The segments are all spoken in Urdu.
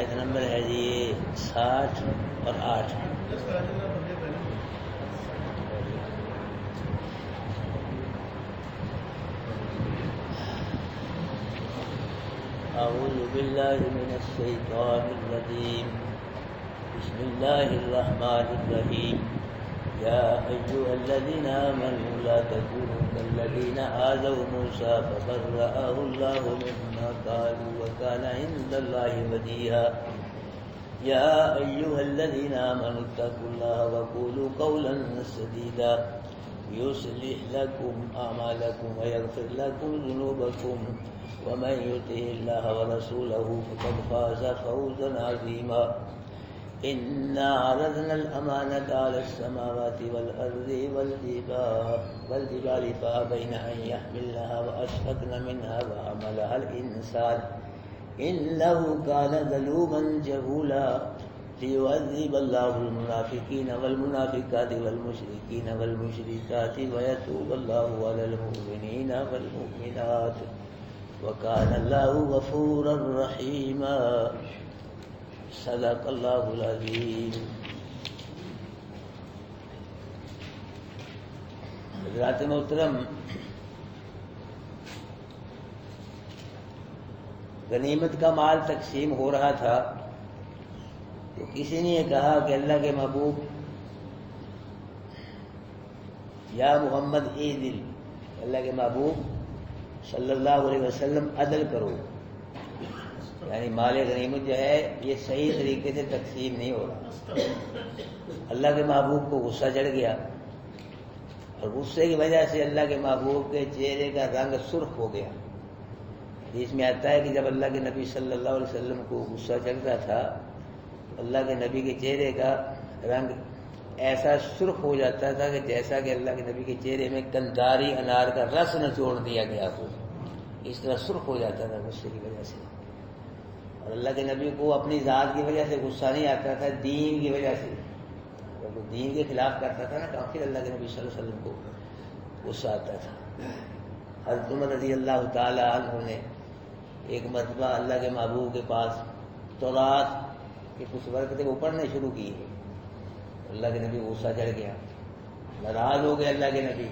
آیت نمبر ہے جی 60 اور 8. اعوذ باللہ من الشیطان الرجیم. بسم اللہ الرحمن الرحیم. یا ایھا الذین آمنوا لا تکونوا کالذین آذوا موسیٰ فبرأہ اللہ مما قالوا وکان عند اللہ وجیہا. یا ایھا الذین آمنوا اتقوا اللہ وقولوا قولا سدیدا یصلح لکم اعمالکم ویغفر لکم ذنوبکم ومن يطع الله ورسوله فقد فاز فوزا عظيما. إنا عرضنا الأمانة على السماوات والأرض والجبال فأبين أن يحملنها وأشفقن منها وحملها الإنسان إنه كان ظلوما جهولا. ليعذب الله المنافقين والمنافقات والمشركين والمشركات ويتوب الله على المؤمنين والمؤمنات وَكَانَ اللَّهُ غَفُورًا رَحِيمًا. صدق اللہ العظیم. حضرات محترم، غنیمت کا مال تقسیم ہو رہا تھا تو کسی نے یہ کہا کہ اللہ کے محبوب یا محمد عدل، اللہ کے محبوب صلی اللہ علیہ وسلم عدل کرو، یعنی مال غنیمت جو ہے یہ صحیح طریقے سے تقسیم نہیں ہو رہا. اللہ کے محبوب کو غصہ چڑھ گیا اور غصے کی وجہ سے اللہ کے محبوب کے چہرے کا رنگ سرخ ہو گیا. اس میں آتا ہے کہ جب اللہ کے نبی صلی اللہ علیہ وسلم کو غصہ چڑھتا تھا اللہ کے نبی کے چہرے کا رنگ ایسا سرخ ہو جاتا تھا کہ جیسا کہ اللہ کے نبی کے چہرے میں کنداری انار کا رس نچوڑ دیا گیا ہو، اس طرح سرخ ہو جاتا تھا غصے کی وجہ سے. اور اللہ کے نبی کو اپنی ذات کی وجہ سے غصہ نہیں آتا تھا، دین کی وجہ سے. جب وہ دین کے خلاف کرتا تھا نا تو پھر اللہ کے نبی صلی اللہ علیہ وسلم کو غصہ آتا تھا. حضرت عمر رضی اللہ تعالی عنہ نے ایک مرتبہ اللہ کے محبوب کے پاس تورات کے کچھ ورق تھے وہ پڑھنے شروع کیے. اللہ کے نبی غصہ چڑھ گیا، ناراض ہو گئے اللہ کے نبی.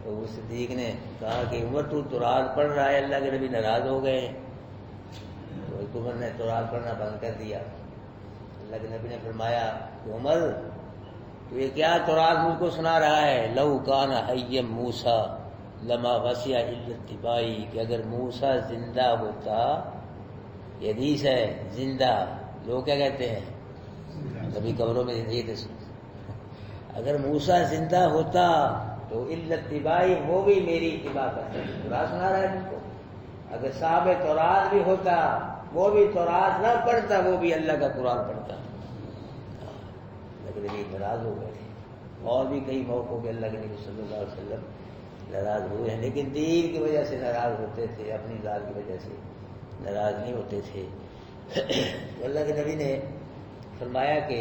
تو اس صدیق نے کہا کہ عمر تو تورات پڑھ رہا ہے، اللہ کے نبی ناراض ہو گئے. تو عمر نے تورات پڑھنا بند کر دیا. اللہ کے نبی نے فرمایا کہ عمر تو یہ کیا تورات مجھ کو سنا رہا ہے؟ لو کان حیا موسیٰ لما وسع الا اتباعی، کہ اگر موسیٰ زندہ ہوتا، یہ حدیث ہے زندہ، لوگ کیا کہتے ہیں کبھی قبروں میں زندگی تھے. اگر موسیٰ زندہ ہوتا تو الا اتباعی، وہ بھی میری اتباع کرتا. تورات سنا رہا ہے مجھ کو. اگر صاحب تورات بھی ہوتا وہ بھی تورات نہ پڑھتا، وہ بھی اللہ کا قرآن پڑھتا. اللہ کے نبی ناراض ہو گئے تھے. اور بھی کئی موقعوں پہ اللہ کے نبی صلی اللہ علیہ وسلم ناراض ہوئے ہیں، لیکن دین کی وجہ سے ناراض ہوتے تھے، اپنی ذات کی وجہ سے ناراض نہیں ہوتے تھے. اللہ کے نبی نے فرمایا کہ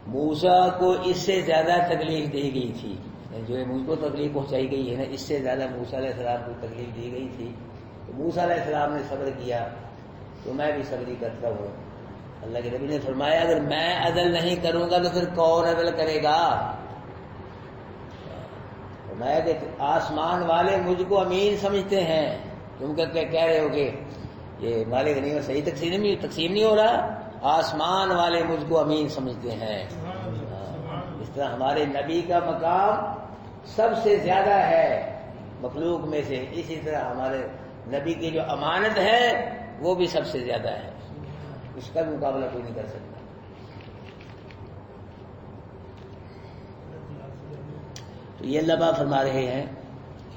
موسیٰ کو اس سے زیادہ تکلیف دی گئی تھی، جو مجھ کو تکلیف پہنچائی گئی ہے نا، اس سے زیادہ موسیٰ علیہ السلام کو تکلیف دی گئی تھی. تو موسیٰ علیہ السلام نے صبر کیا تو میں بھی صبر کرتا ہوں. اللہ کے نبی نے فرمایا اگر میں عدل نہیں کروں گا تو پھر کون عدل کرے گا؟ فرمایا کہ آسمان والے مجھ کو امین سمجھتے ہیں، تم کہہ رہے ہو کہ یہ مال غنیمت صحیح تقسیم نہیں ہو رہا، آسمان والے مجھ کو امین سمجھتے ہیں. اس طرح ہمارے نبی کا مقام سب سے زیادہ ہے مخلوق میں سے، اسی طرح ہمارے نبی کی جو امانت ہے وہ بھی سب سے زیادہ ہے، اس کا بھی مقابلہ کوئی نہیں کر سکتا. تو یہ اللہ پاک فرما رہے ہیں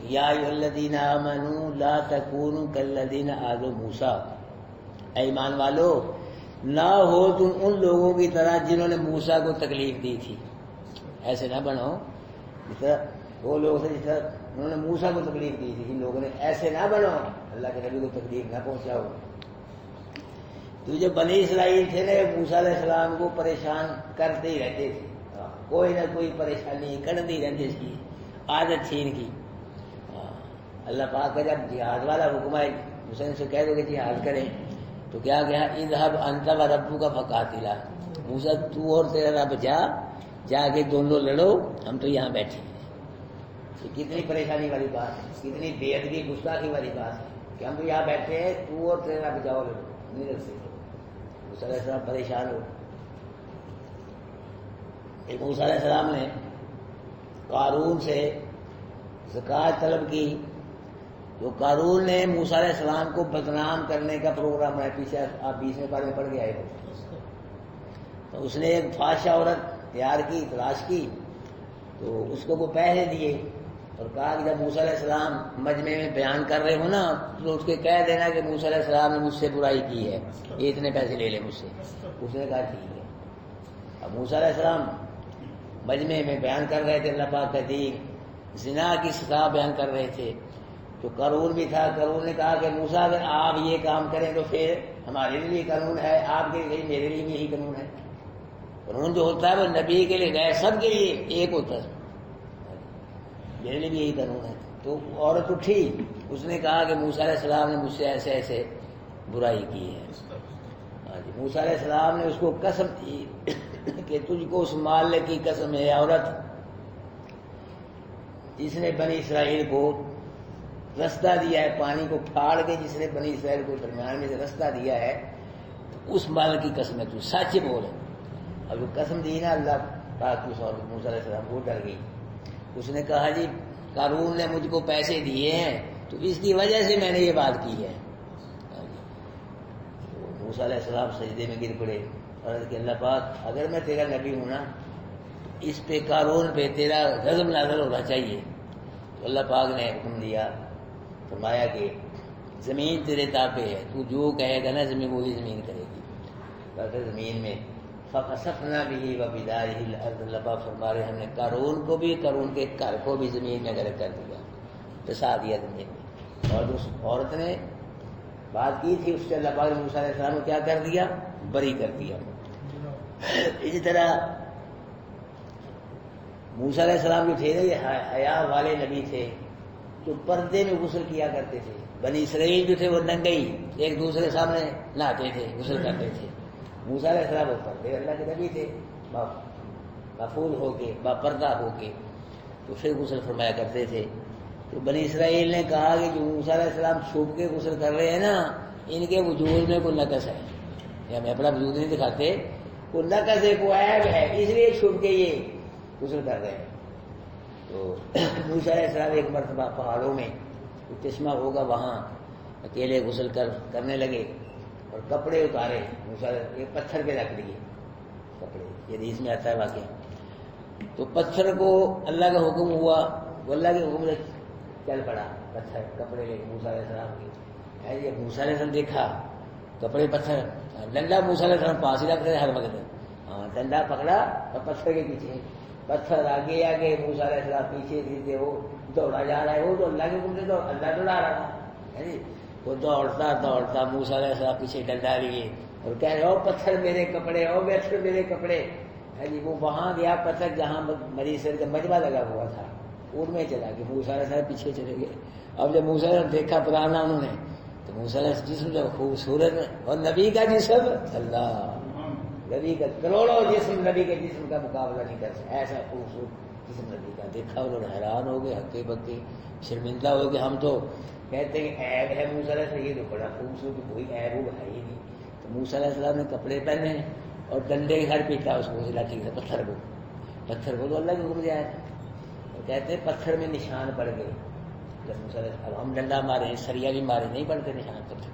یا ایھا الذین آمنوا لا تکونوا کالذین آذوا موسیٰ، اے ایمان والو نہ ہو تم ان لوگوں کی طرح جنہوں نے موسیٰ کو تکلیف دی تھی. ایسے نہ بنو جس طرح وہ لوگ تھے، جس طرح انہوں نے موسیٰ کو تکلیف دی تھی. ان لوگوں نے ایسے نہ بنو، اللہ کے نبی کو تکلیف نہ پہنچاؤ. تو جو بنی اسرائیل تھے نا موسیٰ علیہ السلام کو پریشان کرتے ہی رہتے تھے، کوئی نہ کوئی پریشانی کڑتی رہتی تھی، عادت تھی ان کی. اللہ پاک کا جب جہاد والا حکم ہے حسین سے کہہ دو کہ جہاد کریں تو کیا کہا اذهب انت وربک فقاتلا، موسیٰ تو اور تیرا رب جا کے دونوں لڑو، ہم تو یہاں بیٹھے ہیں۔ یہ کتنی پریشانی والی بات ہے، کتنی بے ادبی گستاخی والی بات ہے کہ ہم تو یہاں بیٹھے ہیں، تو اور تیرا رب جاؤ لڑو، نہیں لڑ سکتے۔ موسیٰ علیہ السلام پریشان ہو۔ ایک موسیٰ علیہ السلام نے قارون سے زکوٰۃ طلب کی، تو قارون نے موسیٰ علیہ السلام کو بدنام کرنے کا پروگرام ہے، پیچھے آپ 20ویں پارے میں پڑھ کے آئے ہو۔ تو اس نے ایک فحشہ عورت تیار کی، تلاش کی، تو اس کو وہ پیسے دیے اور کہا کہ جب موسیٰ علیہ السلام مجمع میں بیان کر رہے ہو نا تو اس کے کہہ دینا کہ موسیٰ علیہ السلام نے مجھ سے برائی کی ہے، یہ اتنے پیسے لے لے مجھ سے۔ اس نے کہا ٹھیک ہے۔ اب موسیٰ علیہ السلام مجمع میں بیان کر رہے تھے اللہ پاک کا دین، زنا کی سزا بیان کر رہے تھے، تو قارون بھی تھا۔ قارون نے کہا کہ موسیٰ اگر آپ یہ کام کریں تو پھر ہمارے لیے قانون ہے، آپ کے لیے میرے لیے بھی یہی قانون ہے۔ قانون جو ہوتا ہے وہ نبی کے لیے غیر سب کے لیے ایک ہوتا ہے، میرے لیے بھی یہی قانون ہے۔ تو عورت اٹھی، اس نے کہا کہ موسیٰ علیہ السلام نے مجھ سے ایسے ایسے برائی کی ہے۔ ہاں جی، موسیٰ علیہ السلام نے اس کو قسم دی کہ تجھ کو اس مالک کی قسم ہے، عورت جس نے بنی اسرائیل کو رستہ دیا ہے، پانی کو پھاڑ کے جس نے بنی اسرائیل کو درمیان میں سے رستہ دیا ہے، اس مالک کی قسم ہے، تو سچ بول۔ اب جو قسم دی نا اللہ پاک کی، موسیٰ علیہ السلام وہ ڈر گئی۔ اس نے کہا جی قارون نے مجھ کو پیسے دیے ہیں تو اس کی وجہ سے میں نے یہ بات کی ہے۔ موسیٰ علیہ السلام سجدے میں گر پڑے اور کہ اللہ پاک اگر میں تیرا نبی ہوں نا، اس پہ قارون پہ تیرا غضب نازل ہونا چاہیے۔ تو اللہ پاک نے حکم دیا، فرمایا کہ زمین تیرے تابع ہے، تو جو کہے گا نا زمین وہی زمین کرے گی۔ کہتے زمین میں فَخَسَفْنَا بِهِ وَبِدَارِهِ الْأَرْضَ، اللہ پاک فرما رہے ہم نے قارون کو بھی، قارون کے گھر کو بھی زمین میں غرق کر دیا، پسا دیا زمین میں۔ اور اس عورت نے بات کی تھی، اس سے اللہ پاک نے موسیٰ علیہ السلام کو کیا کر دیا؟ بری کر دیا۔ اسی طرح موسیٰ علیہ السلام جو تھے نا یہ حیا والے نبی تھے، جو پردے میں غسل کیا کرتے تھے۔ بنی اسرائیل جو تھے وہ ننگئی ایک دوسرے سامنے نہاتے تھے، غسل کرتے تھے۔ موسیٰ علیہ السلام وہ پردے اللہ کے نبی تھے، محفوظ ہو کے، با پردہ ہو کے، تو پھر غسل فرمایا کرتے تھے۔ تو بنی اسرائیل نے کہا کہ جو موسیٰ علیہ السلام چھپ کے غسل کر رہے ہیں نا، ان کے وجود میں کوئی نقص ہے، یا ہمیں اپنا وجود نہیں دکھاتے، کوئی نقص ہے، کوئی عیب ہے، اس لیے چھپ کے یہ غسل کر رہے ہیں۔ تو موسیٰ علیہ السلام ایک مرتبہ پہاڑوں میں چشمہ ہوگا وہاں اکیلے غسل کرنے لگے اور کپڑے اتارے، موسیٰ ایک پتھر پہ رکھ دیے کپڑے، یہ حدیث میں آتا ہے واقعہ۔ تو پتھر کو اللہ کا حکم ہوا، وہ اللہ کے حکم سے چل پڑا، پتھر کپڑے لے موسیٰ علیہ السلام کے۔ یہ موسیٰ علیہ السلام دیکھا کپڑے پتھر، ڈنڈا موسیٰ علیہ السلام پاس ہی رکھتے ہر وقت، ہاں ڈنڈا پکڑا اور پتھر کے پیچھے، پتھر آگے آگے موسیٰ علیہ السلام پیچھے سیدھے، وہ دوڑا جا رہا ہے، وہ تو اللہ کے حکم سے اللہ دوڑا رہا تھا، وہ دوڑتا دوڑتا موسیٰ علیہ السلام پیچھے ڈنڈا لیے اور کہہ رہے او پتھر میرے کپڑے، او پتھر میرے کپڑے۔ وہ وہاں گیا پتھر جہاں مری سر کا مجمع لگا ہوا تھا، ان میں چلا گیا، موسیٰ علیہ السلام پیچھے چلے گئے۔ اب جب موسیٰ علیہ دیکھا پرانا انہوں نے، تو موسیٰ علیہ جسم جب خوبصورت اور نبی کا جسم، اللہ نبی کا کروڑوں جسم نبی کے جسم کا مقابلہ نہیں کر سکتا، ایسا خوبصورت جسم نبی کا دیکھا، انہوں نے حیران ہو گئے، ہکے بکے شرمندہ ہو گئے۔ ہم تو کہتے ہیں عیب ہے موسیٰ علیہ السلام، یہ تو بڑا خوبصورت، کوئی عیب وہ ہے ہی نہیں۔ تو موسیٰ علیہ السلام نے کپڑے پہنے اور ڈنڈے کے گھر پیٹا اس کو، لاٹھی سے پتھر کو تو اللہ کے حکم سے آیا تھا۔ اور کہتے ہیں پتھر میں نشان پڑ گئے، جب موسیٰ علیہ السلام ہم ڈنڈا مارے، سریا بھی مارے، نہیں پڑتے نشان پتھر،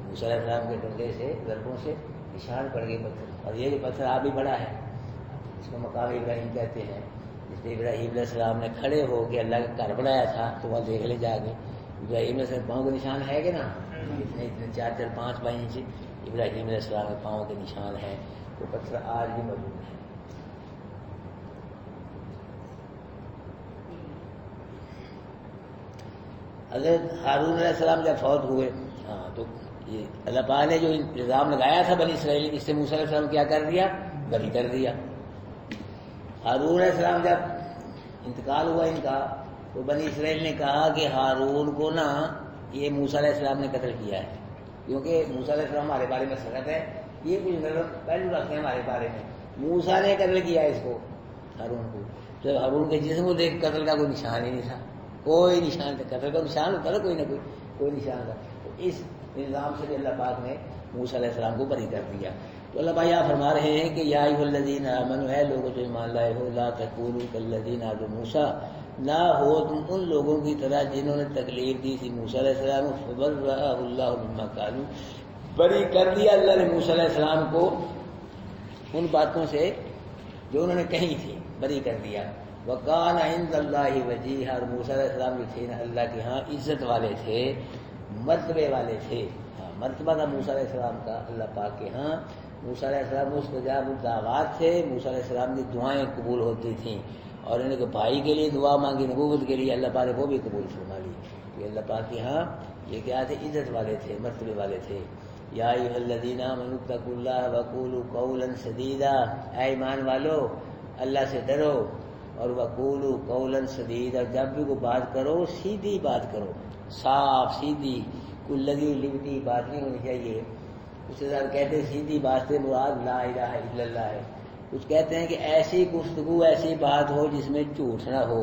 موسیٰ علیہ السلام کے ڈنڈے سے ضربوں سے نشان پڑ گئے پتھر۔ اور یہ جو پتھر آ بھی بڑا ہے، اس کو مقام ابراہیم کہتے ہیں، جس پہ ابراہیم علیہ السلام نے کھڑے ہو کے اللہ کا گھر بنایا تھا، تو وہاں دیکھ لے جا کے ابراہیم علیہ السلام پاؤں کے نشان ہے کہ نا، اتنے 4 5 انچ ابراہیم علیہ السلام کے پاؤں کے نشان ہیں، وہ پتھر آج بھی موجود ہے۔ حضرت ہارون علیہ السلام جب فوت ہوئے، تو یہ اللہ پاک نے جو الزام لگایا تھا بنی اسرائیل، اس سے موسیٰ علیہ السلام کیا کر دیا؟ بری کر دیا۔ ہارون علیہ السلام جب انتقال ہوا ان کا، تو بنی اسرائیل نے کہا کہ ہارون کو نا یہ موسیٰ علیہ السلام نے قتل کیا ہے، کیونکہ موسیٰ علیہ السلام ہمارے بارے میں سخت ہے، یہ کچھ نرم پہلو رکھتے ہیں ہمارے بارے میں۔ موسیٰ نے قتل کیا اس کو، ہارون کو، جب ہارون کے جسم کو دیکھ قتل کا کوئی نشان ہی نہیں تھا، کوئی نشان تھا، قتل کا نشان ہوتا تھا کوئی نہ کوئی نشان تھا، تو اس نظام سے بھی اللہ پاک نے موسیٰ علیہ السلام کو بری کر دیا۔ تو اللہ بھائی آپ فرما رہے ہیں کہ یا ایھا الذین آمنوا، اے لوگوں جو ایمان لائے ہو، لا تکونوا کالذین آذوا موسیٰ، نہ ہو تم ان لوگوں کی طرح جنہوں نے تکلیف دی تھی موسیٰ علیہ السلام کو، فبرأہ اللہ مما قالوا، بری کر دیا اللہ نے موسیٰ علیہ السلام کو ان باتوں سے جو انہوں نے کہی تھی، بری کر دیا۔ وکان عند اللہ وجیہا، اور موسیٰ علیہ السلام جو تھے نا اللہ کے ہاں عزت والے تھے، مرتبے والے تھے، مرتبہ تھا موسیٰ علیہ السلام کا اللہ پاک کے ہاں۔ موسیٰ علیہ السلام مستجاب الدعوات تھے، موسیٰ علیہ السلام کی دعائیں قبول ہوتی تھیں، اور انہیں کہ بھائی کے لیے دعا مانگی نبوت کے لیے، اللہ پاک نے وہ بھی قبول فرما لی، کہ اللہ پاک کے ہاں یہ کیا تھے، عزت والے تھے، مرتبے والے تھے۔ یا ایھا الذین آمنوا اتقوا اللہ وقولوا قولا سدیدا، اے ایمان والو اللہ سے ڈرو اور وقولوا قولا سدیدا، جب بھی کوئی بات کرو سیدھی بات کرو، صاف سیدھی، کوئی لگی لبٹی بات نہیں ہونی چاہیے۔ اس کے ساتھ کہتے ہیں سیدھی بات سے مراد لا الہ الا اللہ ہے۔ کچھ کہتے ہیں کہ ایسی گفتگو، ایسی بات ہو جس میں جھوٹ نہ ہو،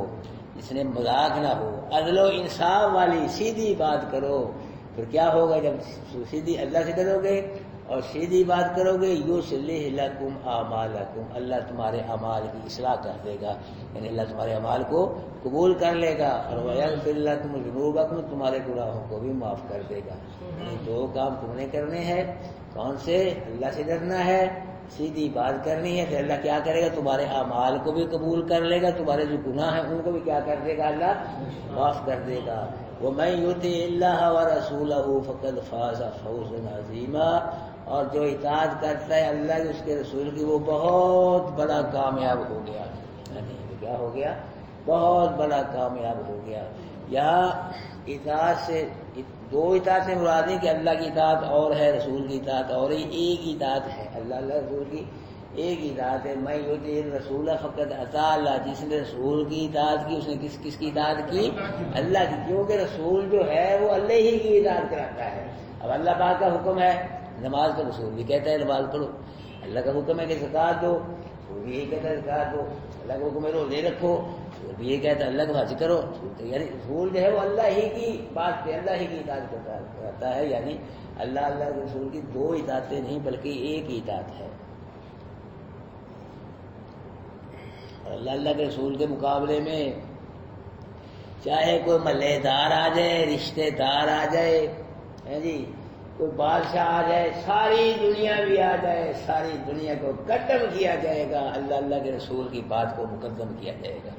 جس میں مذاق نہ ہو، عدل و انصاف والی سیدھی بات کرو۔ پھر کیا ہوگا جب سیدھی اللہ سے کرو گے اور سیدھی بات کرو گے، یصلح لکم اعمالکم، اللہ تمہارے اعمال کی اصلاح کر دے گا، یعنی اللہ تمہارے اعمال کو قبول کر لے گا، اور ویغفر لکم ذنوبکم، تمہارے گناہوں کو بھی معاف کر دے گا۔ یعنی دو کام تم نے کرنے ہیں، کون سے؟ اللہ سے ڈرنا ہے، سیدھی بات کرنی ہے، پھر اللہ کیا کرے گا، تمہارے اعمال کو بھی قبول کر لے گا، تمہارے جو گناہ ہیں ان کو بھی کیا کر دے گا، اللہ معاف کر دے گا۔ وَمَن يُطِعِ اللَّهَ وَرَسُولَهُ فَقَدْ فَازَ فَوْزًا عَظِيمًا، اور جو اطاعت کرتا ہے اللہ کی، اس کے رسول کی، وہ بہت بڑا کامیاب ہو گیا۔ یعنی کیا ہو گیا؟ بہت بڑا کامیاب ہو گیا۔ یہاں اطاعت سے دو اطاعت سے مراد نہیں کہ اللہ کی اطاعت اور ہے، رسول کی اطاعت اور ہے، ایک ہی اطاعت ہے، اللہ رسول کی ایک ہی اطاعت ہے۔ میں یطیع الرسول فقد اطاع اللہ، جس نے رسول کی اطاعت کی اس نے کس کی اطاعت کی؟ اللہ کی، کیونکہ رسول جو ہے وہ اللہ ہی کی اطاعت کراتا ہے۔ اب اللہ پاک کا حکم ہے نماز، کا رسول بھی کہتا ہے نماز پڑھو، اللہ کا حکم ہے کہ زکوٰۃ دو، وہ بھی یہی کہتا ہے زکوٰۃ دو، اللہ کا حکم ہے روزے رکھو، وہ بھی یہ کہتا ہے اللہ کا حج کرو۔ یعنی رسول جو ہے وہ اللہ ہی کی بات پہ اللہ ہی کی اطاعت کرتا ہے، یعنی اللہ کے رسول کی دو اطاعتیں نہیں بلکہ ایک ہی اطاعت ہے۔ اور اللہ کے رسول کے مقابلے میں چاہے کوئی ملے دار آ جائے، رشتے دار آ جائے، جی کوئی بادشاہ آ جائے، ساری دنیا بھی آ جائے، ساری دنیا کو قدم کیا جائے گا، اللہ کے رسول کی بات کو مقدم کیا جائے گا۔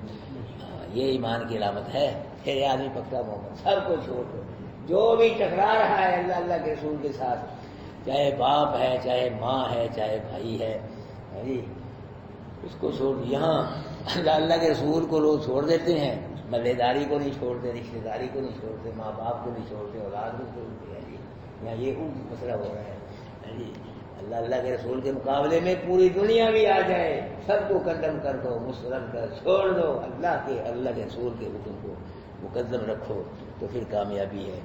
یہ ایمان کی علامت ہے، پھر آدمی پکا مومن، سب کو چھوڑ دو، جو بھی ٹکرا رہا ہے اللہ کے رسول کے ساتھ، چاہے باپ ہے، چاہے ماں ہے، چاہے بھائی ہے، جی اس کو چھوڑ۔ یہاں اللہ کے رسول کو لوگ چھوڑ دیتے ہیں، ملے داری کو نہیں چھوڑتے، رشتے داری کو نہیں چھوڑتے، ماں باپ کو نہیں چھوڑتے، اولاد کو چھوڑتے ہیں، جی یہاں یہ مسئلہ ہو رہا ہے، جی اللہ کے رسول کے مقابلے میں پوری دنیا بھی آ جائے، سب کو قدم کر دو، مسترد کر چھوڑ دو، اللہ کے رسول کے حکم کو مقدم رکھو، تو پھر کامیابی ہے۔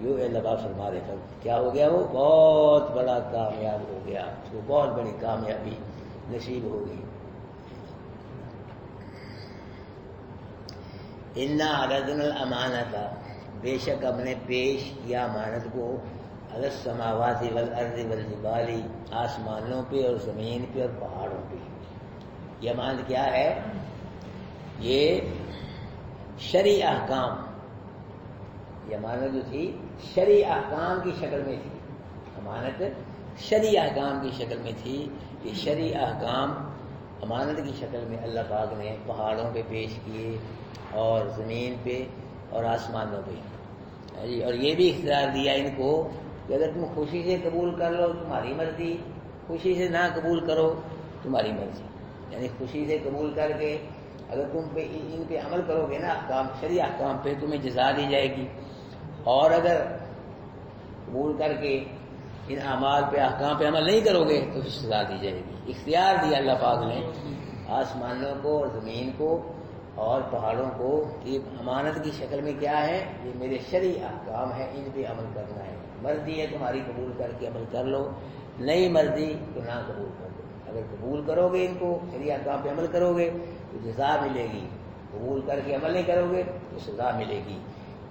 یہ اللہ فرما رہے تھے کیا ہو گیا، وہ بہت بڑا کامیاب ہو گیا، اس کو بہت بڑی کامیابی نصیب ہوگی۔ انا عرضنا الامانۃ، بے شک ہم نے پیش کیا امانت کو، علی السماوات والارض والجبال، آسمانوں پہ اور زمین پہ اور پہاڑوں پہ۔ یہ امانت کیا ہے؟ یہ شرعی احکام، یہ امانت جو تھی شرعی احکام کی شکل میں تھی، امانت شرعی احکام کی شکل میں تھی۔ یہ شرعی احکام امانت کی شکل میں اللہ پاک نے پہاڑوں پہ پیش کیے اور زمین پہ اور آسمانوں پہ، اور یہ بھی اختیار دیا ان کو کہ اگر تم خوشی سے قبول کر لو تمہاری مرضی، خوشی سے نہ قبول کرو تمہاری مرضی۔ یعنی خوشی سے قبول کر کے اگر تم ان پہ عمل کرو گے نا احکام، شرعی احکام پہ، تمہیں جزا دی جائے گی، اور اگر قبول کر کے ان اعمال پہ احکام پہ عمل نہیں کرو گے تو پھر سزا دی جائے گی۔ اختیار دیا اللہ پاک نے آسمانوں کو اور زمین کو اور پہاڑوں کو، کہ امانت کی شکل میں کیا ہے، یہ میرے شرعی احکام ہے، ان پہ عمل کرنا ہے۔ مرضی ہے تمہاری قبول کر کے عمل کر لو، نہیں مرضی تو نہ قبول کر دو۔ اگر قبول کرو گے ان کو، شریعہ احکام پہ عمل کرو گے تو جزا ملے گی، قبول کر کے عمل نہیں کرو گے تو سزا ملے گی۔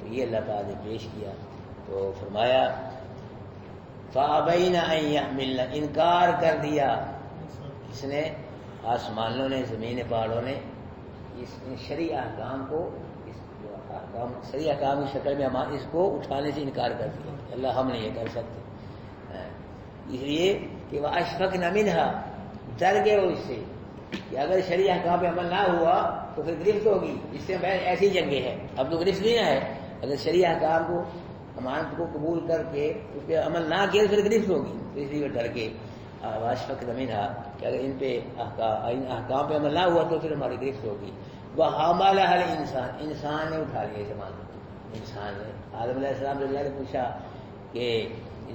تو یہ اللہ تعالیٰ نے پیش کیا، تو فرمایا فَأَبَيْنَ أَن يَحْمِلْنَ، انکار کر دیا اس نے، آسمانوں نے، زمین پہاڑوں نے اس شرعی احکام کو، اس احکام شرعی احکام کی شکل میں اس کو اٹھانے سے انکار کر دیا۔ اللہ ہم نہیں یہ کر سکتے، اس لیے کہ وہ اشفقن منہا، ڈر گئے وہ اس سے کہ اگر شرعی احکام پہ عمل نہ ہوا تو پھر گرفت ہوگی، اس سے ایسی جنگیں ہیں، اب تو گرفت نہیں ہے، اگر شرعی احکام کو امانت کو قبول کر کے اس پہ عمل نہ کیا تو پھر گرفت ہوگی، تو اس لیے وہ ڈر کے واشفقن منہا کہ اگر ان پہ احکام پہ عمل نہ ہوا تو پھر ہماری گرفت ہوگی۔ وَحَمَلَهَا الْإِنسَانُ، انسان نے اٹھا لیا زمان، انسان نے، آدم علیہ السلام سے اللہ نے پوچھا کہ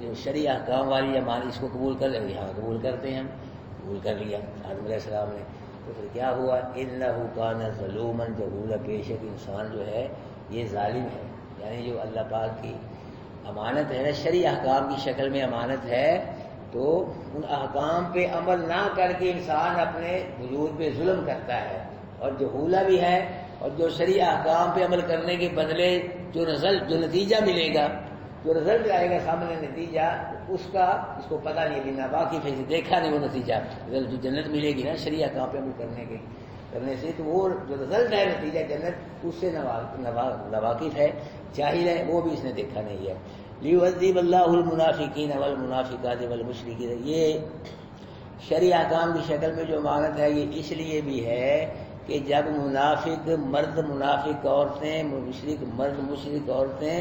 جو شرعی احکام والی امانت اس کو قبول کر لیں گے؟ ہاں قبول کرتے ہیں ہم، قبول کر لیا آدم علیہ السلام نے۔ تو پھر کیا ہوا؟ إِنَّهُ كَانَ ظَلُومًا جَهُولًا، بے شک انسان جو ہے یہ ظالم ہے، یعنی جو اللہ پاک کی امانت ہے نا، شرعی احکام کی شکل میں امانت ہے، تو ان احکام پہ عمل نہ کر کے انسان اپنے وجود پہ ظلم کرتا ہے، اور جہولہ بھی ہے، اور جو شرعی احکام پہ عمل کرنے کے بدلے جو نتیجہ ملے گا، جو رزلٹ آئے گا سامنے نتیجہ، اس کا اس کو پتہ نہیں، ابھی ناواقف ہے، دیکھا نہیں وہ نتیجہ، جو جنت ملے گی نا شرعی احکام پہ عمل کرنے سے، تو وہ جو رزلٹ ہے نتیجہ جنت، اس سے ناواقف ہے، جاہل ہے، وہ بھی اس نے دیکھا نہیں ہے۔ لِيُعَذِّبَ اللَّهُ الْمُنَافِقِينَ وَالْمُنَافِقَاتِ وَالْمُشْرِكِينَ، یہ شرعی احکام کی شکل میں جو امانت ہے یہ اس لیے بھی ہے کہ جب منافق مرد، منافق عورتیں، مشرک مرد، مشرک عورتیں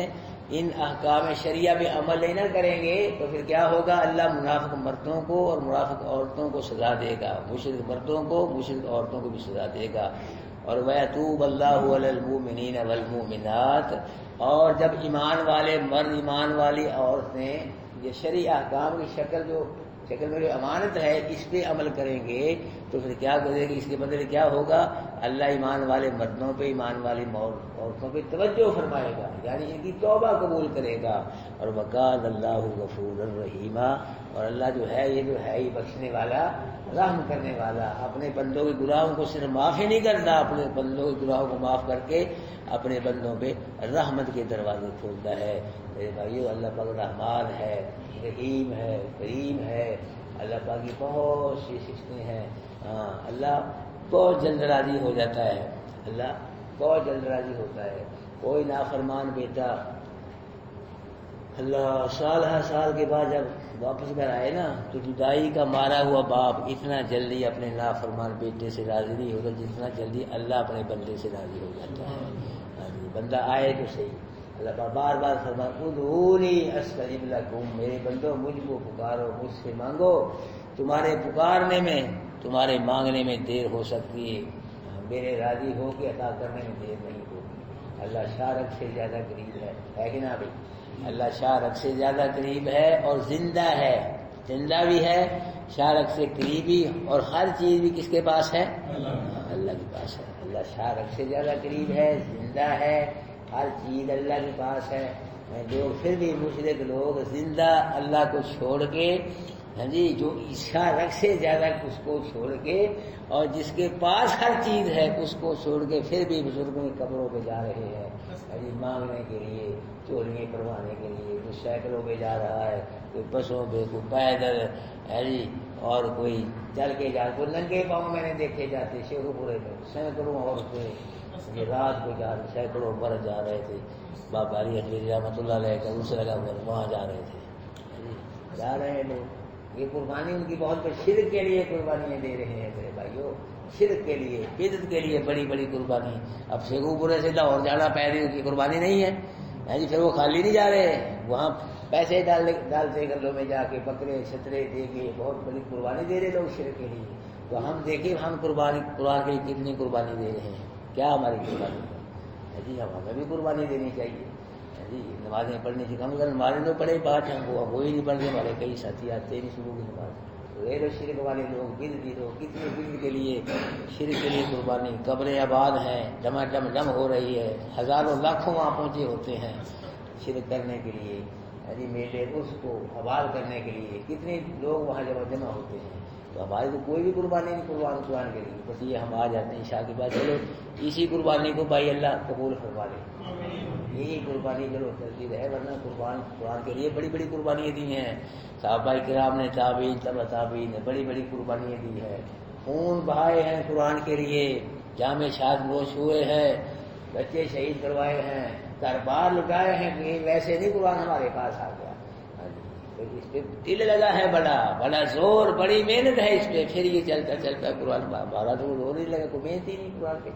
ان احکام شریعہ میں عمل نہیں نہ کریں گے تو پھر کیا ہوگا؟ اللہ منافق مردوں کو اور منافق عورتوں کو سزا دے گا، مشرک مردوں کو، مشرک عورتوں کو بھی سزا دے گا۔ اور وَيَتُوبَ اللَّهُ عَلَى الْمُؤْمِنِينَ وَالْمُؤْمِنَاتِ، اور جب ایمان والے مرد، ایمان والی عورتیں یہ شرعی احکام کی شکل میں جو امانت ہے اس پہ عمل کریں گے تو پھر کیا کرے گی؟ اس کے بدلے کیا ہوگا؟ اللہ ایمان والے مردوں پہ، ایمان والی عورتوں پہ توجہ فرمائے گا، یعنی ان کی توبہ قبول کرے گا۔ اور وَكَانَ اللَّهُ غَفُورًا رَحِيمًا، اور اللہ جو ہے یہ جو ہے ہی بخشنے والا، رحم کرنے والا، اپنے بندوں کے گناہوں کو صرف معاف ہی نہیں کرتا، اپنے بندوں کے گناہوں کو معاف کر کے اپنے بندوں پہ رحمت کے دروازے کھولتا ہے۔ میرے بھائیو، اللہ پاک رحمان ہے، رحیم ہے، کریم ہے، اللہ پاک کی بہت سی صفتیں ہیں۔ اللہ بہت جلد راضی ہو جاتا ہے، اللہ بہت جلد راضی ہوتا ہے۔ کوئی نافرمان بیٹا اللہ سال کے بعد جب واپس گھر آئے نا تو جدائی کا مارا ہوا باپ اتنا جلدی اپنے نافرمان بیٹے سے راضی نہیں ہوتا جتنا جلدی اللہ اپنے بندے سے راضی ہو جاتا ہے۔ بندہ آئے تو صحیح، اللہ بار بار فرماتا ادعونی استجب لکم، میرے بندو مجھ کو پکارو، مجھ سے مانگو، تمہارے پکارنے میں، تمہارے مانگنے میں دیر ہو سکتی ہے، میرے راضی ہو کے عطا کرنے میں دیر نہیں ہوگی۔ اللہ شارک سے زیادہ قریب ہے کہ نہ بھائی؟ اللہ شارک سے زیادہ قریب ہے اور زندہ ہے، زندہ بھی ہے، شارک سے قریبی، اور ہر چیز بھی کس کے پاس ہے؟ اللہ کے پاس ہے۔ اللہ شارک سے زیادہ قریب ہے، زندہ ہے، ہر چیز اللہ کے پاس ہے۔ لوگ پھر بھی مشرک لوگ زندہ اللہ کو چھوڑ کے، ہاں جی، جو شارک سے زیادہ اس کو چھوڑ کے اور جس کے پاس ہر چیز ہے اس کو چھوڑ کے پھر بھی بزرگوں کی قبروں پہ جا رہے ہیں مانگنے کے لیے، چوریاں کروانے کے لیے، کوئی سائیکلوں پہ جا رہا ہے، کوئی بسوں پہ، کوئی پیدل ہے جی، اور کوئی چل کے جا، کوئی ننگے پاؤں میں نے دیکھے جاتے شیخو پورے میں، سینکڑوں عورتیں یہ رات کو جا رہے، سینکڑوں مرد جا رہے تھے، بابا علی حضرت رحمۃ اللہ علیہ کا اس لگا وہاں جا رہے تھے، جا رہے ہیں لوگ۔ یہ قربانی ان کی بہت بڑی، شرک کے لیے قربانیاں دے رہے ہیں میرے بھائیوں، شرک کے لیے، بدعت کے لیے بڑی بڑی قربانی۔ اب شیخو پورے سے لاہور جانا پیدل کی قربانی نہیں ہے جی، پھر وہ خالی نہیں جا رہے، وہاں پیسے ڈالتے گلوں میں جا کے، بکرے چھترے دے کے بہت بڑی قربانی دے رہے لوگ شرک کے لیے۔ تو ہم دیکھیں ہم قربانی قرآن کے لیے کتنی قربانی دے رہے ہیں، کیا ہماری قربانی ہے جی؟ ہمیں بھی قربانی دینی چاہیے جی، نمازیں پڑھنی چاہیے، کم از کم نمازیں تو پڑھے بات ہے، وہی نہیں پڑھتے ہمارے کئی ساتھی آتے نہیں شروع کی نماز، غیر شرک والے لوگ بدعتی لوگ کتنے بدعت کے لیے، شرک کے لیے قربانی، قبریں آباد ہیں، ڈم ہو رہی ہے، ہزاروں لاکھوں وہاں پہنچے ہوتے ہیں شرک کرنے کے لیے۔ میلے اس کو آباد کرنے کے لیے کتنے لوگ وہاں جمع ہوتے ہیں، تو ہماری تو کوئی بھی قربانی نہیں قرآن کے لیے، بس یہ ہم آ جاتے ہیں عشاء کے بعد، چلو اسی قربانی کو بھائی اللہ قبول فرما لے، یہی قربانی چلو چلتی رہے، ورنہ قرآن کے لیے بڑی بڑی قربانیاں دی ہیں، صحابہ کرام نے، تابعین، تبع تابعین نے بڑی بڑی قربانیاں دی ہیں، خون بہائے ہیں قرآن کے لیے، جامع شاد گوش ہوئے ہیں، بچے شہید کروائے ہیں، دربار لٹائے ہیں، کہ ویسے نہیں قرآن ہمارے پاس آ گیا، اس پہ دل لگا ہے بڑا زور، بڑی محنت ہے اس پہ، پھر یہ چلتا قرآن ہمارا تو زور نہیں لگا، کوئی محنت ہی نہیں قرآن پہ،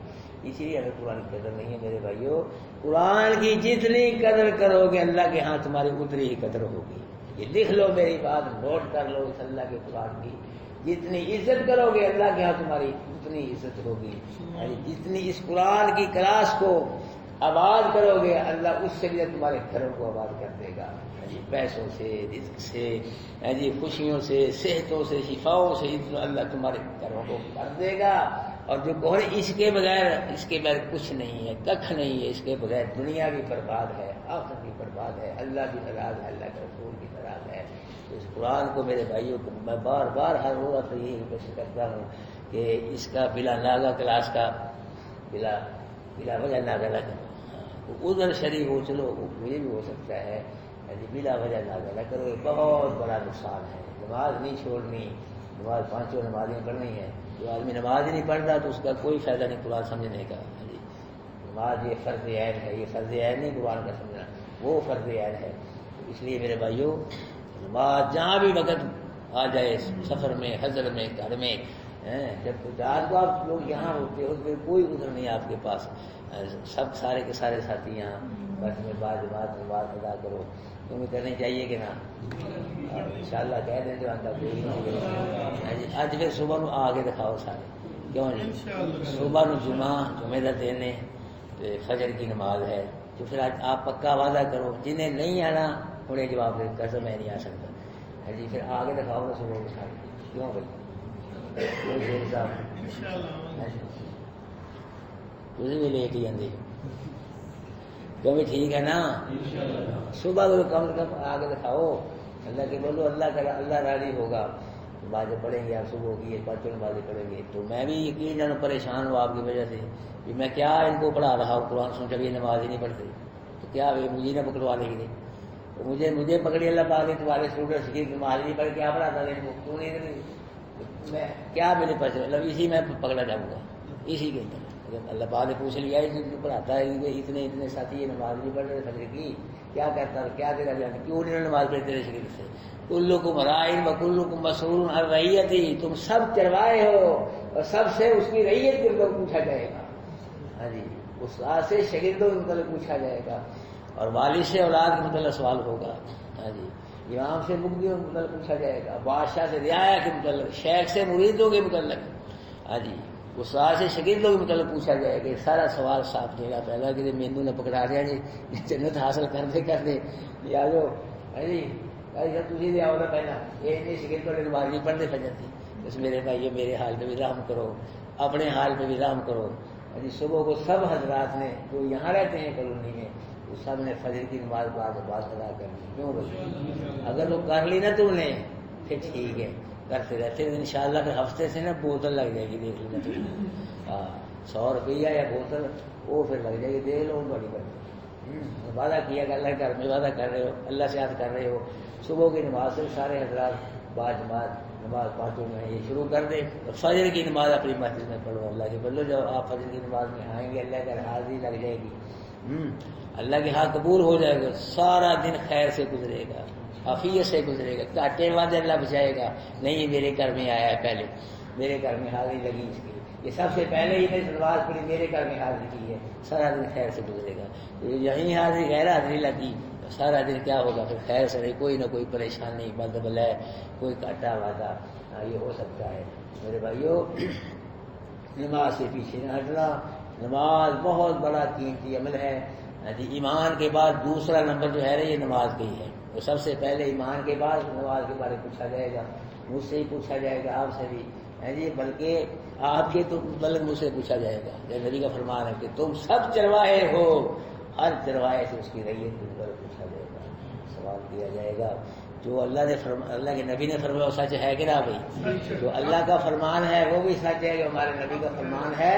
اسی لیے ہمیں قرآن کی قدر نہیں ہے میرے بھائیو، قرآن کی جتنی قدر کرو گے اللہ کے ہاں تمہاری اتنی ہی قدر ہوگی، یہ لکھ لو میری بات، نوٹ کر لو اس اللہ کے قرآن کی، جتنی عزت کرو گے اللہ کے ہاں تمہاری اتنی عزت ہوگی، جتنی اس قرآن کی کلاس کو آباد کرو گے اللہ اس سے بھی تمہارے گھروں کو آباد کر دے گا، پیسوں سے، رزق سے، خوشیوں سے، صحتوں سے، شفاؤں سے، اللہ تمہارے گھروں کو کر دے گا، اور جو کہے اس کے بغیر کچھ نہیں ہے، ککھ نہیں ہے، اس کے بغیر دنیا بھی برباد ہے، آخرت بھی برباد ہے، اللہ بھی ناراض ہے، اللہ کے رسول بھی ناراض ہے، اس قرآن کو میرے بھائیوں کو میں بار بار ہر وقت یہی کوشش کرتا ہوں کہ اس کا بلا ناغہ کلاس کا بلا وجہ ناغہ نہ کرو، ادھر شریک ہو، چلو یہ بھی ہو سکتا ہے، بلا وجہ ناغہ نہ کرو، بہت بڑا نقصان ہے، نماز نہیں چھوڑنی، نماز پانچوں نمازیں پڑھنی ہے، جو آدمی نماز ہی نہیں پڑھ رہا تو اس کا کوئی فائدہ نہیں قرآن سمجھنے کا، نماز یہ فرض عین ہے، یہ فرض عین نہیں قرآن کا سمجھنا، وہ فرض عین ہے، اس لیے میرے بھائیوں نماز جہاں بھی وقت آ جائے، سفر میں، حضر میں، گھر میں، جب رات کو آپ لوگ یہاں ہوتے ہو پھر کوئی عذر نہیں آپ کے پاس، سب سارے کے سارے ساتھی یہاں بس میں بعد نماز ادا کرو، تمہیں کرنی چاہیے کہ نا، انشاءاللہ کہہ دیں جو آج پھر صبح نو آ کے دکھاؤ سارے، کیوں جی صبح نو جمعہ دا دینے فجر کی نماز ہے، تو پھر آج آپ پکا وعدہ کرو، جنہیں نہیں آنا انہیں جواب دے کر میں نہیں آ سکتا، جی پھر آگے دکھاؤ نا صبح کے ساتھ، کیوں بھائی تھی بھی لے کے آدھی کیوں بھی ٹھیک ہے نا، صبح کو کم سے کم آگے دکھاؤ، اللہ کے بولو، اللہ راضی ہوگا، نمازیں پڑھیں گے، آپ صبح کی پانچوں نمازیں پڑھیں گے، تو میں بھی یقین جانو پریشان ہوں آپ کی وجہ سے، کہ میں کیا ان کو پڑھا رہا ہوں قرآن سن کر، یہ نماز ہی نہیں پڑھتے، تو کیا مجھے نہ پکڑوا لیں گے، مجھے پکڑی اللہ پاک نے، تمہارے اسٹوڈنٹس کی نماز نہیں پڑھ، کیا پڑھاتا تھا ان کو، کیوں نہیں، میں کیا میرے پاس، مطلب اسی میں پکڑا جاؤں گا، اسی کے اندر اللہ پاک نے پوچھ لیا پڑھاتا ہے، اتنے ساتھی یہ نماز نہیں پڑھ رہے فجر کی، کیا کرتا ہے، کیا تیرا جانا، کیوں نہیں نماز پڑھتے رہے شریف سے، کلکم راعٍ وکلکم مسئول عن رعیتہ، تم سب چروائے ہو اور سب سے اس کی رعیت کے متعلق پوچھا جائے گا، ہاں جی استاد سے شاگردوں کے متعلق پوچھا جائے گا، اور والد سے اولاد کے متعلق سوال ہوگا، ہاں جی امام سے مقتدیوں کے متعلق پوچھا جائے گا، بادشاہ سے رعایا کے متعلق، شیخ سے مریدوں کے متعلق، ہاں جی استاد سے شاگردوں کے متعلق پوچھا جائے گا، سارا سوال صاف دے گا، پہلا کہ مینو نے پکڑا دیا جی جنت حاصل کر دے یا جو جی تھی دیا ہوگا پہلا یہ شاگردوں نے نماز نہیں پڑھتے فجر کی، بس میرے بھائی یہ میرے حال پہ بھی رحم کرو، اپنے حال پہ بھی رحم کرو، جی صبح کو سب حضرات نے جو یہاں رہتے ہیں کالونی میں وہ سب نے فجر کی نماز بعد ادا کر لی، کیوں بھائی اگر وہ کر لی نا تم نے پھر ٹھیک ہے، کرتے رہتے ان شاء اللہ پھر ہفتے سے نا بوتل لگ جائے گی، دیکھ لینا تم، ہاں 100 روپیہ یا بوتل وہ پھر لگ جائے گی، دیکھ لو بڑی بڑی وعدہ کیا کہ اللہ گھر میں وعدہ کر رہے ہو، اللہ سے یاد کر رہے ہو، صبح کی نماز سے سارے حضرات بعد نماز پانچوں میں یہ شروع کر دیں، اور فجر کی نماز اپنی مسجد میں پڑھو، اللہ کے بولو جب آپ فجر کی نماز میں آئیں گے اللہ کا حاضری لگ جائے گی، اللہ کے ہاں قبول ہو جائے گا، سارا دن خیر سے گزرے گا، عافیت سے گزرے گا، کاٹے وعدے اللہ بچائے گا، نہیں میرے گھر میں آیا ہے، پہلے میرے گھر میں حاضری لگی اس کی، یہ سب سے پہلے ہی میں نماز پڑھی میرے گھر میں حاضری کی ہے، سارا دن خیر سے گزرے گا، یہیں حاضری غیر حاضری لگی سارا دن کیا ہوگا پھر خیر سے، کوئی نہ کوئی پریشانی بدبل ہے، کوئی کاٹا وعدہ یہ ہو سکتا ہے، میرے بھائیو نماز سے پیچھے نہ ہٹنا، نماز بہت بڑا قیمتی عمل ہے، ایمان کے بعد دوسرا نمبر جو ہے یہ نماز کی ہے، تو سب سے پہلے ایمان کے بعد نماز کے بارے میں پوچھا جائے گا، مجھ سے ہی پوچھا جائے گا، آپ سے بھی ہے جی، بلکہ آپ کے تو بلکہ مجھ سے پوچھا جائے گا، جیسے نبی کا فرمان ہے کہ تم سب چرواہے ہو، ہر چرواہے سے اس کی رعیت کے اوپر پوچھا جائے گا، استعمال کیا جائے گا. جو اللہ کے نبی نے فرمایا وہ سچ ہے کہ نہ بھائی؟ جو اللہ کا فرمان ہے وہ بھی سچ ہے، جو ہمارے نبی کا فرمان ہے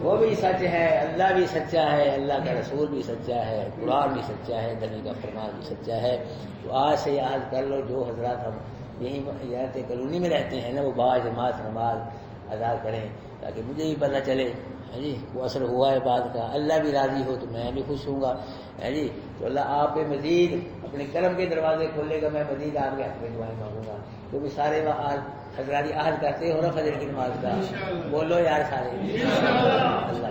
وہ بھی سچ ہے. اللہ بھی سچا ہے، اللہ کا رسول بھی سچا ہے، قرآن بھی سچا ہے، نبی کا فرمان بھی سچا ہے. تو آج سے یاد کر لو، جو حضرات ہم یہیں اجازت کالونی میں رہتے ہیں نا، وہ باجماعت نماز ادا کریں تاکہ مجھے بھی پتہ چلے جی وہ اثر ہوا ہے بات کا. اللہ بھی راضی ہو تو میں بھی خوش ہوں گا جی. تو اللہ آپ پہ مزید اپنے کرم کے دروازے کھولے گا، میں مزید آپ کے حق میں دعائیں مانگوں گا. کیونکہ سارے حضرات عہد کرتے ہو نا فجر کی نماز کا، بولو یار سارے اللہ.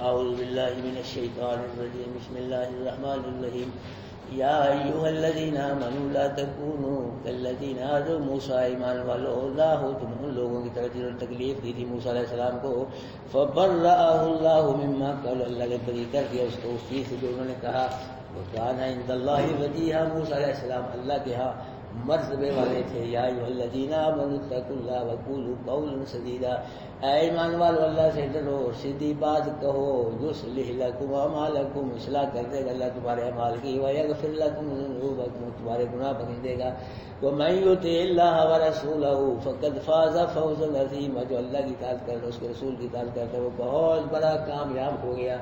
اعوذ باللہ من الشیطان الرجیم، بسم اللہ الرحمن الرحیم. یا ایھا الذین آمنوا لا تکونوا کالذین آذوا موسیٰ، ایمان والو نہ ہو تم ان لوگوں کی طرح جنہوں نے تکلیف دی تھی موسیٰ علیہ السلام کو. فبرأہ اللہ مما قالوا، اللہ نے بری کر دیا اس کو اس چیز سے جو انہوں نے کہا. وکان عند اللہ وجیہا، موسیٰ علیہ السلام اللہ کے ہاں مرتبے والے تھے. یا ایھا الذین آمنوا اتقوا اللہ وقولوا قولا سدیدا، اے ایمان والو اللہ سے ڈرو اور سیدھی بات کہو. یصلح لکم اعمالکم، اصلاح کر دے گا اللہ تمہارے اعمال کی. ویغفر لکم ذنوبکم، تمہارے گناہ بخش دے گا. ومن یطع اللہ ورسولہ فقد فاز فوزا عظیما، جو اللہ کی اطاعت کرتا ہے اس کے رسول کی اطاعت کرتا ہے وہ بہت بڑا کامیاب ہو گیا.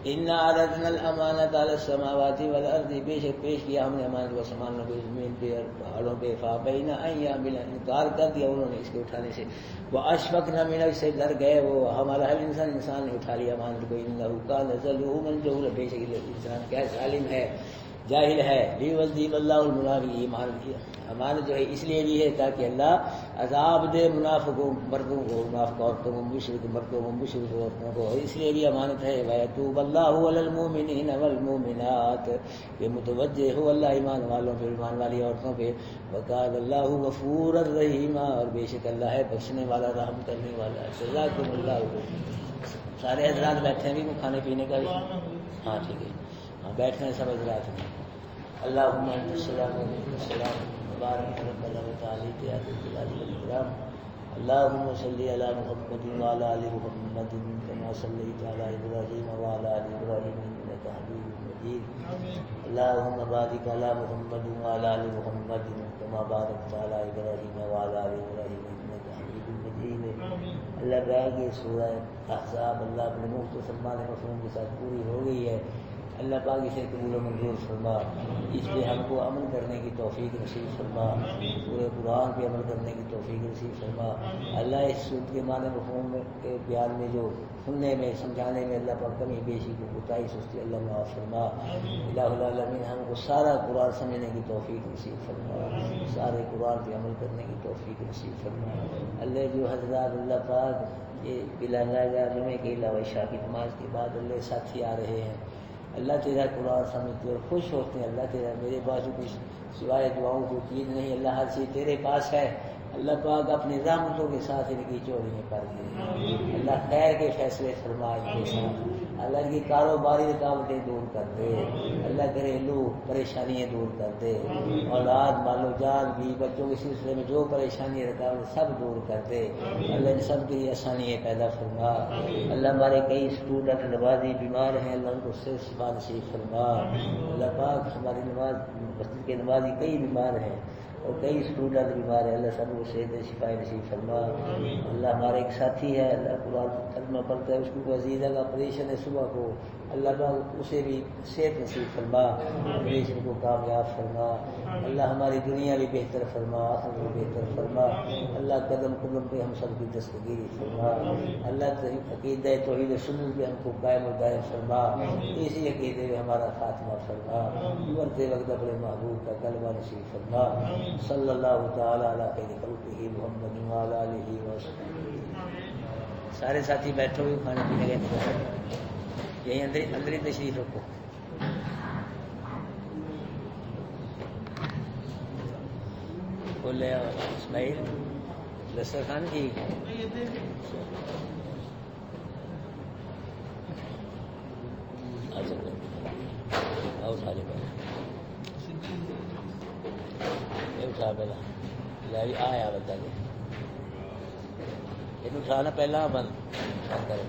انا عرضنا الامانۃ علی السماوات والارض، بے شک پیش کیا ہم نے امانت کو آسمانوں پہ، زمین پہ اور پہاڑوں پہ. فابین ان یحملنها، انکار کر دیا انہوں نے اس کے اٹھانے سے. واشفقنا منہ، اس سے ڈر گئے وہ ہمارا ہر انسان نے اٹھا لیا امانت کو. انہ کان ظلوما جہولا، بے شک انسان کیا ظالم ہے، جاہل ہے. لیعذب اللہ المنافقین، امانت جو ہے اس لیے بھی ہے تاکہ اللہ عذاب دے منافقوں مردوں کو، منافق عورتوں کو، مشرک مردوں کو، مشرک عورتوں کو. اس لیے بھی امانت ہے. ویتوب اللہ علی المؤمنین والمؤمنات، یہ متوجہ ہو اللہ ایمان والوں پہ، ایمان والی عورتوں پہ. وکان اللہ غفورا رحیما، اور بے شک اللہ ہے بخشنے والا، رحم کرنے والا. جزاکم اللہ. سارے حضرات بیٹھے ہیں بھی کھانے پینے کا بھی؟ ہاں ٹھیک ہے، ہاں بیٹھے ہیں سب حضرات ہیں. اللہم انت السلام و منک السلام، بارک ربنا وتعالی یا ذا الجلال والاکرام. اللہم صلی علی محمد وعلی آل محمد کما صلیت علی ابراہیم وعلی آل ابراہیم انک حمید مجید. اللہم بارک علی محمد وعلی آل محمد کما بارکت علی ابراہیم وعلی آل ابراہیم انک حمید مجید. اللہ تعالیٰ کی سورہ احزاب اللہ اپنے مختصر معنی مفہوم کے ساتھ پوری ہو گئی ہے. اللہ پاک اسے قبول و منظور فرما، اس پہ ہم کو عمل کرنے کی توفیق نصیب فرما، پورے قرآن پہ عمل کرنے کی توفیق نصیب فرما. اللہ اس سورت کے معنی مفہوم کے بیان میں جو سننے میں سمجھانے میں اللہ پاک کمی بیشی کو کوتاہی سستی اللہ معاف فرما. الہ العالمین ہم کو سارا قرآن سمجھنے کی توفیق نصیب فرما، سارے قرآن پہ عمل کرنے کی توفیق نصیب فرما. اللہ جو حضرات اللہ پاک یہ بلا جمعے کے علاوہ عشاء کی نماز کے بعد اللہ ساتھی آ رہے ہیں، اللہ تیرا قرآن سمجھتے اور خوش ہوتے ہیں. اللہ تیرا میرے پاس کچھ سوائے دعاؤں کو چیز نہیں، اللہ ہر چیز تیرے پاس ہے. اللہ پاک اپنی رحمتوں کے ساتھ ان کی چوریاں کر دے. اللہ خیر کے فیصلے فرما ان کے ساتھ. اللہ کی کاروباری رکاوٹیں دور کر دے. اللہ گھریلو پریشانیاں دور کر دے. اولاد مال و جان بھی بچوں کے سلسلے میں جو پریشانی رکاوٹ سب دور کر دے. اللہ ان سب کی آسانیاں پیدا فرما. اللہ ہمارے کئی اسٹوڈنٹ نمازی بیمار ہیں، اللہ ان کو صحت شفا نصیب فرما. اللہ پاک ہماری نماز مسجد کے نمازی کئی بیمار ہیں اور کئی اسٹوڈنٹ بیمار ہیں، اللہ سب کو صحت شفا نصیب فرما. اللہ ہمارے ایک ساتھی ہے، اللہ قرآن ترجمہ پڑھتا ہے، اس کو عزیزہ کا آپریشن ہے صبح کو، اللہ پاک اسے بھی صحت نصیب فرما، آپریشن کو کامیاب فرما. اللہ ہماری دنیا بھی بہتر فرما، آخرت بھی بہتر فرما. اللہ قدم قدم پہ ہم سب کی دستگیری فرما. اللہ عقیدہ توحید سنت پہ ہم کو قائم و دائم فرما. اسی عقیدے میں ہمارا خاتمہ فرما. مرتے وقت اپنے محبوب کا کلمہ نصیب فرما. صلی اللہ تعالی علی خیر خلقہ محمد وعلی آلہ وصحبہ. سارے ساتھی بیٹھو بھی کھانے پینے کا انتظام، یہیں اندر ہی تشریف رکھو. بولے اسماعیل لسر خان ٹھیک اٹھا لے اٹھا پہلا لائی آیا بتا کے یہ اٹھانا پہلا بند کرو.